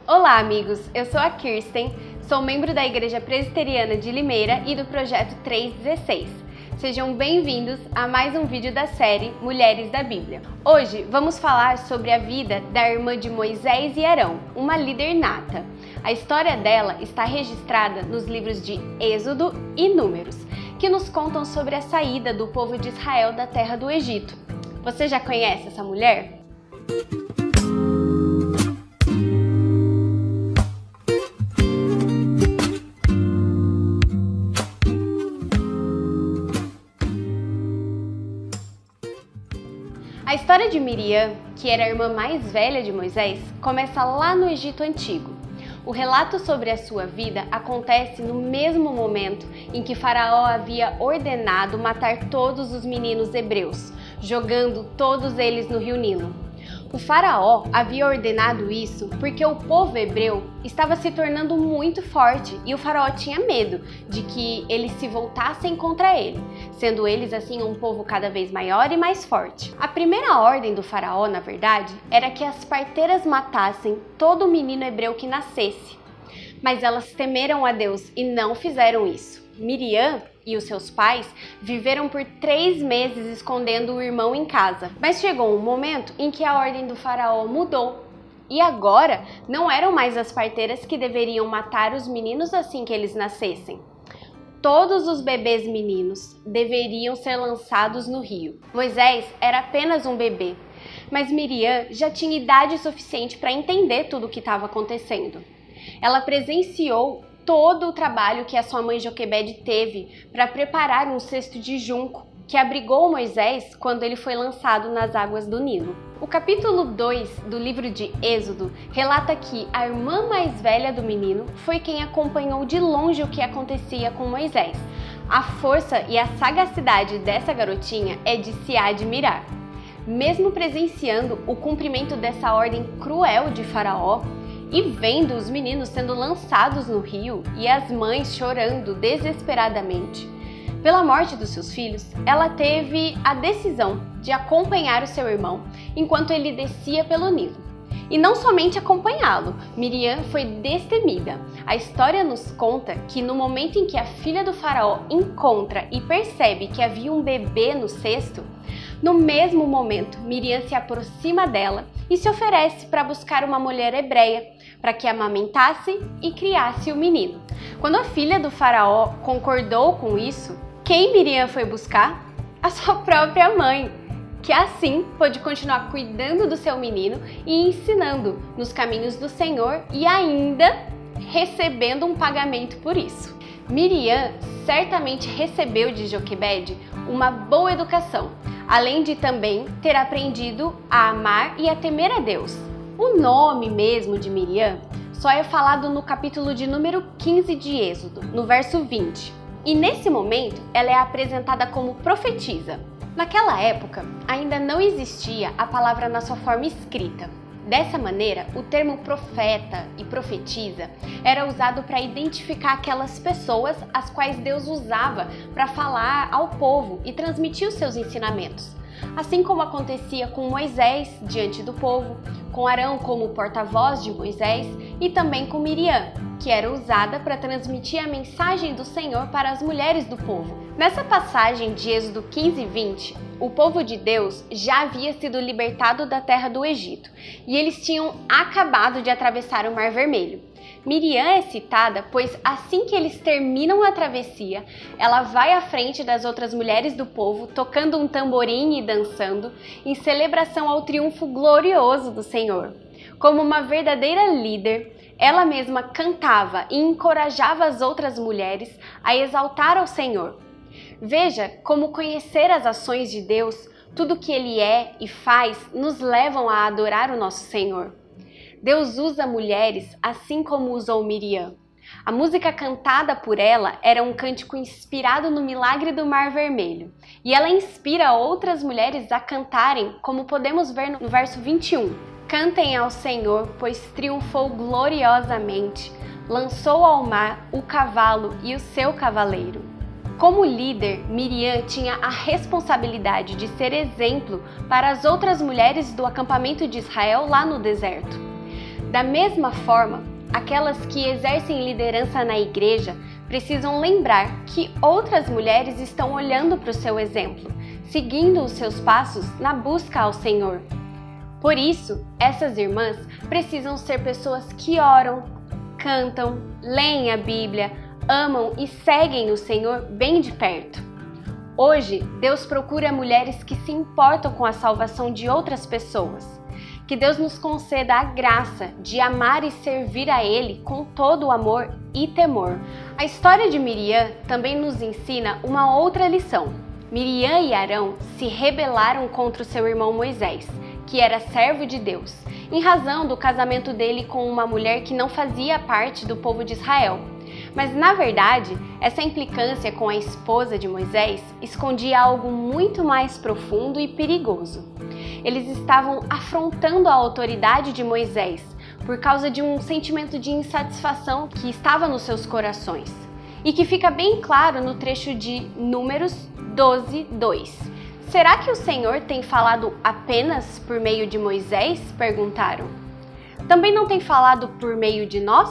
Olá, amigos! Eu sou a Kirsten, sou membro da Igreja Presbiteriana de Limeira e do Projeto 316. Sejam bem-vindos a mais um vídeo da série Mulheres da Bíblia. Hoje vamos falar sobre a vida da irmã de Moisés e Arão, uma líder nata. A história dela está registrada nos livros de Êxodo e Números, que nos contam sobre a saída do povo de Israel da terra do Egito. Você já conhece essa mulher? A história de Miriam, que era a irmã mais velha de Moisés, começa lá no Egito Antigo. O relato sobre a sua vida acontece no mesmo momento em que Faraó havia ordenado matar todos os meninos hebreus, jogando todos eles no rio Nilo. O Faraó havia ordenado isso porque o povo hebreu estava se tornando muito forte e o Faraó tinha medo de que eles se voltassem contra ele, sendo eles assim um povo cada vez maior e mais forte. A primeira ordem do Faraó, na verdade, era que as parteiras matassem todo menino hebreu que nascesse. Mas elas temeram a Deus e não fizeram isso. Miriam e os seus pais viveram por 3 meses escondendo o irmão em casa. Mas chegou um momento em que a ordem do faraó mudou. E agora não eram mais as parteiras que deveriam matar os meninos assim que eles nascessem. Todos os bebês meninos deveriam ser lançados no rio. Moisés era apenas um bebê, mas Miriam já tinha idade suficiente para entender tudo o que estava acontecendo. Ela presenciou todo o trabalho que a sua mãe Joquebede teve para preparar um cesto de junco que abrigou Moisés quando ele foi lançado nas águas do Nilo. O capítulo 2 do livro de Êxodo relata que a irmã mais velha do menino foi quem acompanhou de longe o que acontecia com Moisés. A força e a sagacidade dessa garotinha é de se admirar. Mesmo presenciando o cumprimento dessa ordem cruel de Faraó, e vendo os meninos sendo lançados no rio e as mães chorando desesperadamente pela morte dos seus filhos, ela teve a decisão de acompanhar o seu irmão enquanto ele descia pelo Nilo. E não somente acompanhá-lo, Miriam foi destemida. A história nos conta que no momento em que a filha do faraó encontra e percebe que havia um bebê no cesto, no mesmo momento Miriam se aproxima dela e se oferece para buscar uma mulher hebreia para que amamentasse e criasse o menino. Quando a filha do faraó concordou com isso, quem Miriam foi buscar? A sua própria mãe, que assim pôde continuar cuidando do seu menino e ensinando nos caminhos do Senhor e ainda recebendo um pagamento por isso. Miriam certamente recebeu de Joquebede uma boa educação, além de também ter aprendido a amar e a temer a Deus. O nome mesmo de Miriam só é falado no capítulo de número 15 de Êxodo, no verso 20. E nesse momento ela é apresentada como profetisa. Naquela época ainda não existia a palavra na sua forma escrita. Dessa maneira, o termo profeta e profetisa era usado para identificar aquelas pessoas as quais Deus usava para falar ao povo e transmitir os seus ensinamentos. Assim como acontecia com Moisés diante do povo, com Arão como porta-voz de Moisés e também com Miriam, que era usada para transmitir a mensagem do Senhor para as mulheres do povo. Nessa passagem de Êxodo 15 e 20, o povo de Deus já havia sido libertado da terra do Egito e eles tinham acabado de atravessar o Mar Vermelho. Miriam é citada pois assim que eles terminam a travessia, ela vai à frente das outras mulheres do povo, tocando um tamborim e dançando, em celebração ao triunfo glorioso do Senhor. Como uma verdadeira líder, ela mesma cantava e encorajava as outras mulheres a exaltar ao Senhor. Veja como conhecer as ações de Deus, tudo o que Ele é e faz, nos levam a adorar o nosso Senhor. Deus usa mulheres assim como usou Miriam. A música cantada por ela era um cântico inspirado no milagre do Mar Vermelho. E ela inspira outras mulheres a cantarem, como podemos ver no verso 21. Cantem ao Senhor, pois triunfou gloriosamente. Lançou ao mar o cavalo e o seu cavaleiro. Como líder, Miriam tinha a responsabilidade de ser exemplo para as outras mulheres do acampamento de Israel lá no deserto. Da mesma forma, aquelas que exercem liderança na igreja precisam lembrar que outras mulheres estão olhando para o seu exemplo, seguindo os seus passos na busca ao Senhor. Por isso, essas irmãs precisam ser pessoas que oram, cantam, leem a Bíblia, amam e seguem o Senhor bem de perto. Hoje, Deus procura mulheres que se importam com a salvação de outras pessoas. Que Deus nos conceda a graça de amar e servir a Ele com todo o amor e temor. A história de Miriam também nos ensina uma outra lição. Miriam e Arão se rebelaram contra o seu irmão Moisés, que era servo de Deus, em razão do casamento dele com uma mulher que não fazia parte do povo de Israel. Mas, na verdade, essa implicância com a esposa de Moisés escondia algo muito mais profundo e perigoso. Eles estavam afrontando a autoridade de Moisés por causa de um sentimento de insatisfação que estava nos seus corações e que fica bem claro no trecho de Números 12:2. Será que o Senhor tem falado apenas por meio de Moisés? Perguntaram. Também não tem falado por meio de nós?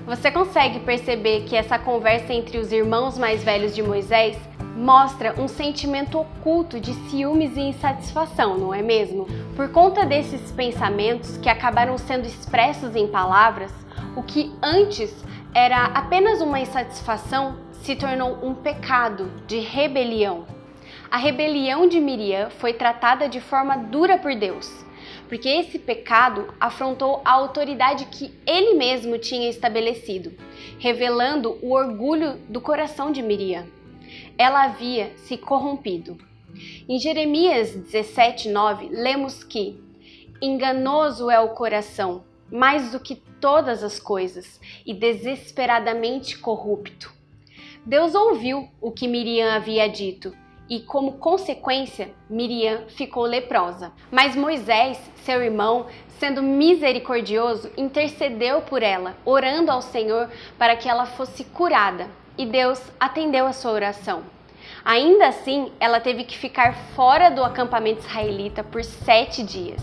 Você consegue perceber que essa conversa entre os irmãos mais velhos de Moisés mostra um sentimento oculto de ciúmes e insatisfação, não é mesmo? Por conta desses pensamentos que acabaram sendo expressos em palavras, o que antes era apenas uma insatisfação se tornou um pecado de rebelião. A rebelião de Miriam foi tratada de forma dura por Deus, porque esse pecado afrontou a autoridade que ele mesmo tinha estabelecido, revelando o orgulho do coração de Miriam. Ela havia se corrompido. Em Jeremias 17:9, lemos que enganoso é o coração, mais do que todas as coisas, e desesperadamente corrupto. Deus ouviu o que Miriam havia dito, e como consequência, Miriam ficou leprosa. Mas Moisés, seu irmão, sendo misericordioso, intercedeu por ela, orando ao Senhor para que ela fosse curada. E Deus atendeu a sua oração. Ainda assim, ela teve que ficar fora do acampamento israelita por 7 dias.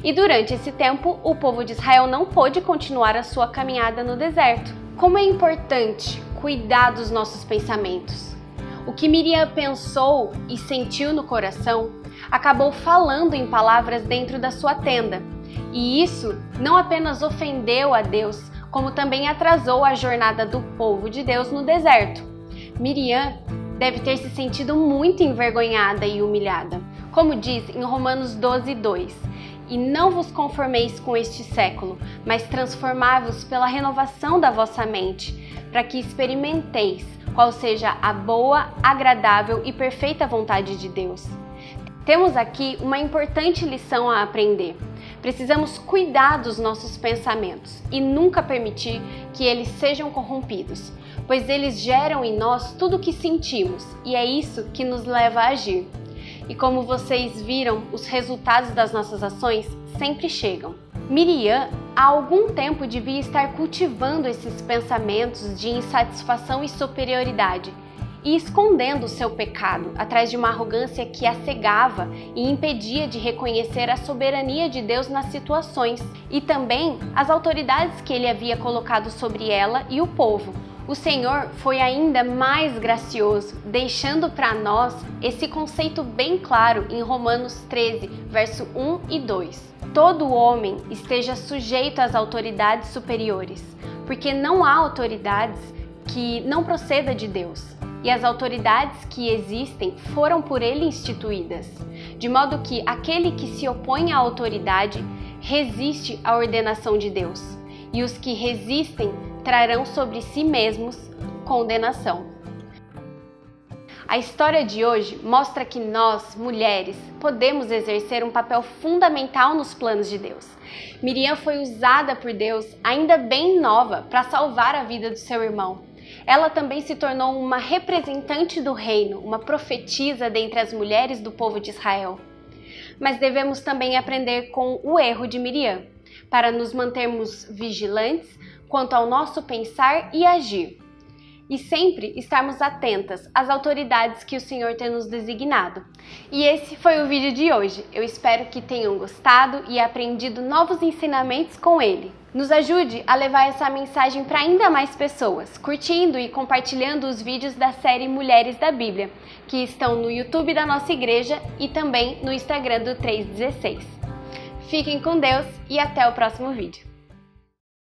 E durante esse tempo, o povo de Israel não pôde continuar a sua caminhada no deserto. Como é importante cuidar dos nossos pensamentos. O que Miriam pensou e sentiu no coração acabou falando em palavras dentro da sua tenda. E isso não apenas ofendeu a Deus, como também atrasou a jornada do povo de Deus no deserto. Miriam deve ter se sentido muito envergonhada e humilhada. Como diz em Romanos 12:2, e não vos conformeis com este século, mas transformai-vos pela renovação da vossa mente, para que experimenteis qual seja a boa, agradável e perfeita vontade de Deus. Temos aqui uma importante lição a aprender. Precisamos cuidar dos nossos pensamentos e nunca permitir que eles sejam corrompidos, pois eles geram em nós tudo o que sentimos e é isso que nos leva a agir. E como vocês viram, os resultados das nossas ações sempre chegam. Miriam, há algum tempo, devia estar cultivando esses pensamentos de insatisfação e superioridade e escondendo o seu pecado atrás de uma arrogância que a cegava e impedia de reconhecer a soberania de Deus nas situações e também as autoridades que ele havia colocado sobre ela e o povo. O Senhor foi ainda mais gracioso, deixando para nós esse conceito bem claro em Romanos 13, verso 1 e 2. Todo homem esteja sujeito às autoridades superiores, porque não há autoridades que não proceda de Deus, e as autoridades que existem foram por ele instituídas, de modo que aquele que se opõe à autoridade resiste à ordenação de Deus, e os que resistem trarão sobre si mesmos condenação. A história de hoje mostra que nós, mulheres, podemos exercer um papel fundamental nos planos de Deus. Miriam foi usada por Deus, ainda bem nova, para salvar a vida do seu irmão. Ela também se tornou uma representante do reino, uma profetisa dentre as mulheres do povo de Israel. Mas devemos também aprender com o erro de Miriam, para nos mantermos vigilantes quanto ao nosso pensar e agir. e sempre estarmos atentas às autoridades que o Senhor tem nos designado. E esse foi o vídeo de hoje. Eu espero que tenham gostado e aprendido novos ensinamentos com ele. Nos ajude a levar essa mensagem para ainda mais pessoas, curtindo e compartilhando os vídeos da série Mulheres da Bíblia, que estão no YouTube da nossa igreja e também no Instagram do 316. Fiquem com Deus e até o próximo vídeo.